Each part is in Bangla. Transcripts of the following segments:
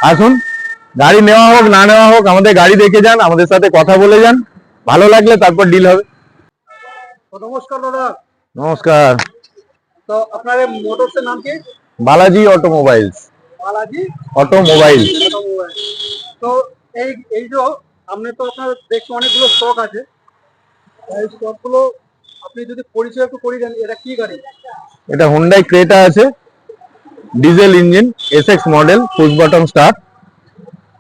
আসুন, গাড়ি নেওয়া হোক না নেওয়া হোক, আমাদের গাড়ি দেখে যান, আমাদের সাথে কথা বলে যান, ভালো লাগলে তারপর ডিল হবে। নমস্কার দাদা। নমস্কার। তো আপনার এই মোটরসের নাম কি? Balaji automobiles. Balaji automobile. Automobile. তো এই এই যে আপনি তো আপনার দেখছি অনেকগুলো স্টক আছে, এই স্টকগুলো আপনি যদি পরিচয় একটু করে দেন, এটা কি গাড়ি? এটা হুন্ডাই ক্রেটা আছে, diesel engine, Essex model, push bottom start.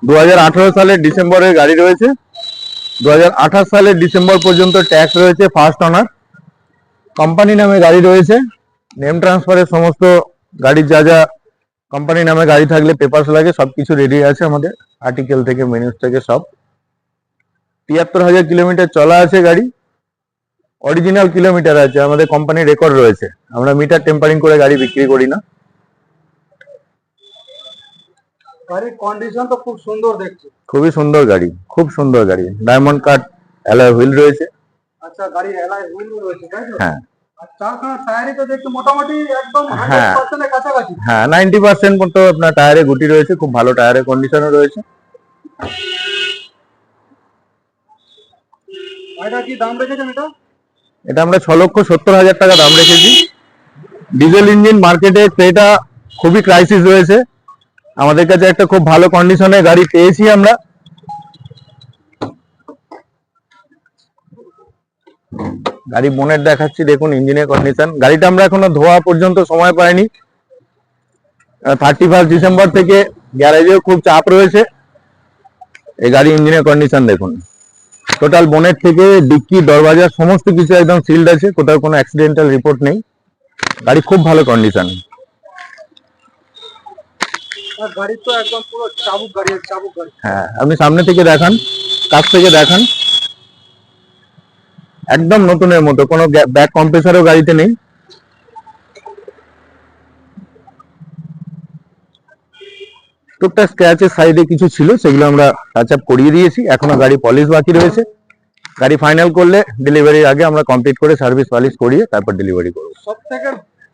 2018 সালের ডিসেম্বরের গাড়ি রয়েছে। 2028 সালের ডিসেম্বর পর্যন্ত ট্যাক্স রয়েছে, ফার্স্ট অনার। কোম্পানি নামে গাড়ি রয়েছে, নেম ট্রান্সফারের সমস্ত গাড়ির যা যা কোম্পানি নামে গাড়ি থাকলে পেপারস লাগে সবকিছু রেডি আছে আমাদের, আর্টিকেল থেকে মেনুস থেকে সব। 73,000 কিলোমিটার চলা আছে গাড়ি, অরিজিনাল কিলোমিটার আছে, আমাদের কোম্পানির রেকর্ড রয়েছে। আমরা মিটার টেম্পারিং করে গাড়ি বিক্রি করি না। গাড়ির কন্ডিশন তো খুব সুন্দর দেখছি। খুবই সুন্দর গাড়ি, খুব সুন্দর গাড়ি। ডায়মন্ড কাট অ্যালয় হুইল রয়েছে। আচ্ছা, গাড়ি অ্যালয় হুইল রয়েছে তাই তো? হ্যাঁ। আর চারখানা টায়ারই তো দেখছি মোটামুটি একদম হ্যাঁ 100% এর কাছাকাছি। হ্যাঁ 90% মতো আপনার টায়ারে গুটি রয়েছে, খুব ভালো টায়ারের কন্ডিশনও রয়েছে। এটা কি দাম রেখেছেন এটা? এটা আমরা 6,70,000 টাকা দাম রেখেছি। ডিজেল ইঞ্জিন মার্কেটে এটা খুবই ক্রাইসিস রয়েছে, আমাদের কাছে একটা খুব ভালো কন্ডিশনের গাড়ি পেয়েছি আমরা। গাড়ি বোনেট দেখাচ্ছি, দেখুন ইঞ্জিনের কন্ডিশন। গাড়িটা আমরা এখনো ধোয়া পর্যন্ত সময় পাইনি। 31 ডিসেম্বর থেকে গ্যারেজেও খুব চাপ রয়েছে। এই গাড়ি ইঞ্জিনের কন্ডিশন দেখুন, টোটাল বোনেট থেকে ডিক্কি দরজা সমস্ত কিছু একদম সিল্ড আছে, কোথাও কোনো অ্যাক্সিডেন্টাল রিপোর্ট নেই। গাড়ি খুব ভালো কন্ডিশন। আর গাড়ি তো একদম পুরো চাবুক গাড়ি, চাবুক গাড়ি। হ্যাঁ, আপনি সামনে থেকে দেখান, কাছ থেকে দেখান, একদম নতুনের মতো, কোনো ব্যাক কম্প্রেসারও গাড়িতে নেই। টুকটাক স্ক্র্যাচের সাইডে কিছু ছিল, সেগুলো আমরা টাচ আপ করিয়ে দিয়েছি। এখনো গাড়ি পলিশ বাকি রয়েছে। গাড়ি ফাইনাল করলে ডেলিভারির আগে আমরা কমপ্লিট করে সার্ভিস পলিশ করিয়ে তারপর ডেলিভারি করব। সব থেকে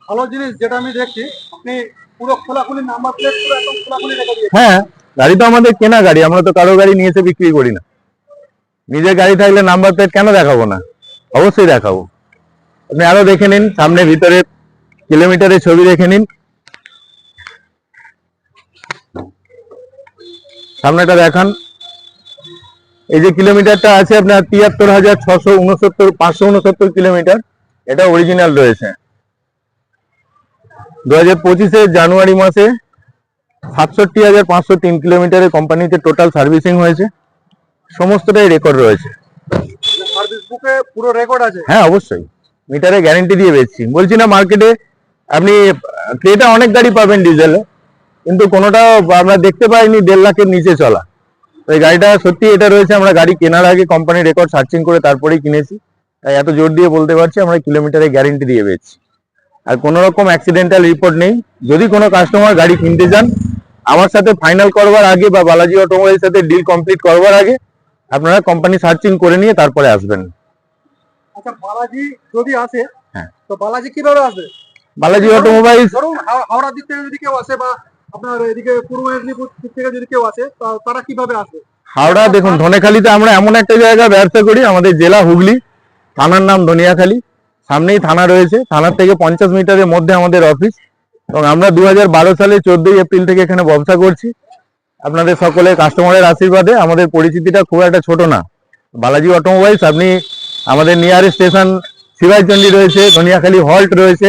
ভালো জিনিস যেটা আমি দেখছি, আপনি পুরো খোলাখুলি নাম্বার প্লেট পুরো একদম খোলাখুলি রেখে দিয়েছেন। হ্যাঁ, গাড়ি তো আমাদের কেনা গাড়ি, আমরা তো কারো গাড়ি নিয়ে এসে বিক্রি করি না। নিজের গাড়ি থাকলে নাম্বার প্লেট কেন দেখাবো না? অবশ্যই দেখাবো। আপনি আরো দেখে নিন, সামনে ভিতরে কিলোমিটারের ছবি দেখে নিন। সামনেটা দেখান। এই যে কিলোমিটারটা আছে আপনার 73,669 কিলোমিটার, এটা অরিজিনাল রয়েছে। 2025 জানুয়ারি মাসে 67,503 কিলোমিটারের কোম্পানিতে টোটাল সার্ভিসিং হয়েছে, সমস্তটাই রেকর্ড রয়েছে। সার্ভিস বুকে পুরো রেকর্ড আছে। হ্যাঁ অবশ্যই, মিটারে গ্যারেন্টি দিয়ে বেচছি। বলছি না, মার্কেটে আপনি ক্রেটা অনেক গাড়ি পাবেন ডিজেলে, কিন্তু কোনোটাও আমরা দেখতে পাইনি 1.5 লাখের নিচে চলা। এই গাড়িটা সত্যি এটা রয়েছে, আমরা গাড়ি কেনার আগে কোম্পানি রেকর্ড সার্চিং করে তারপরেই কিনেছি, তাই এত জোর দিয়ে বলতে পারছি আমরা কিলোমিটারে গ্যারেন্টি দিয়ে বেচছি। আর কোনো রকম অ্যাক্সিডেন্টাল রিপোর্ট নেই। যদি কোনো কাস্টমার গাড়ি কিনতে চান, আমার সাথে ফাইনাল করবার আগে বা বালাজি অটোমোবাইলের সাথে ডিল কমপ্লিট করবার আগে আপনারা কোম্পানি সার্চিং করে নিয়ে তারপরে আসবেন। আচ্ছা, বালাজি যদি আসে, হ্যাঁ, তো বালাজি কিভাবে আসবে? বালাজি অটোমোবাইলস ধরুন হাওড়া দিক থেকে যদি কেউ আসে, বা আপনার এদিকে পূর্ব মেদিনীপুর দিক থেকে যদি কেউ আসে, তারা কিভাবে আসবে? হাওড়া দেখুন, ধনেখালিতে আমরা এমন একটা জায়গায় ব্যবসা করি, আমাদের জেলা হুগলি, থানার নাম ধনিয়াখালী, সামনেই থানা রয়েছে, থানার থেকে 50 মিটারের মধ্যে আমাদের অফিস। এবং আমরা 2012 সালে 14 এপ্রিল থেকে এখানে ব্যবসা করছি। আপনাদের সকলের কাস্টমারের আশীর্বাদে আমাদের পরিচিতিটা খুব একটা ছোট না। বালাজি অটোমোবাইলস, আপনি আমাদের নিয়ারেস্ট স্টেশন শিবাইচন্ডী রয়েছে, ধনিয়াখালী হল্ট রয়েছে,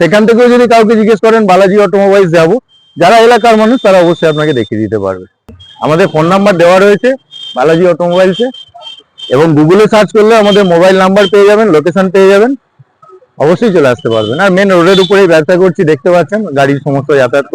সেখান থেকেও যদি কাউকে জিজ্ঞেস করেন বালাজি অটোমোবাইলস যাবো, যারা এলাকার মানুষ তারা অবশ্যই আপনাকে দেখিয়ে দিতে পারবে। আমাদের ফোন নাম্বার দেওয়া রয়েছে বালাজি অটোমোবাইলসে, এবং গুগলে সার্চ করলে আমাদের মোবাইল নাম্বার পেয়ে যাবেন, লোকেশন পেয়ে যাবেন, অবশ্যই চলে আসতে পারবেন। আর মেন রোডের উপরেই ব্যবসা করছি, দেখতে পাচ্ছেন গাড়ির সমস্ত যাতায়াত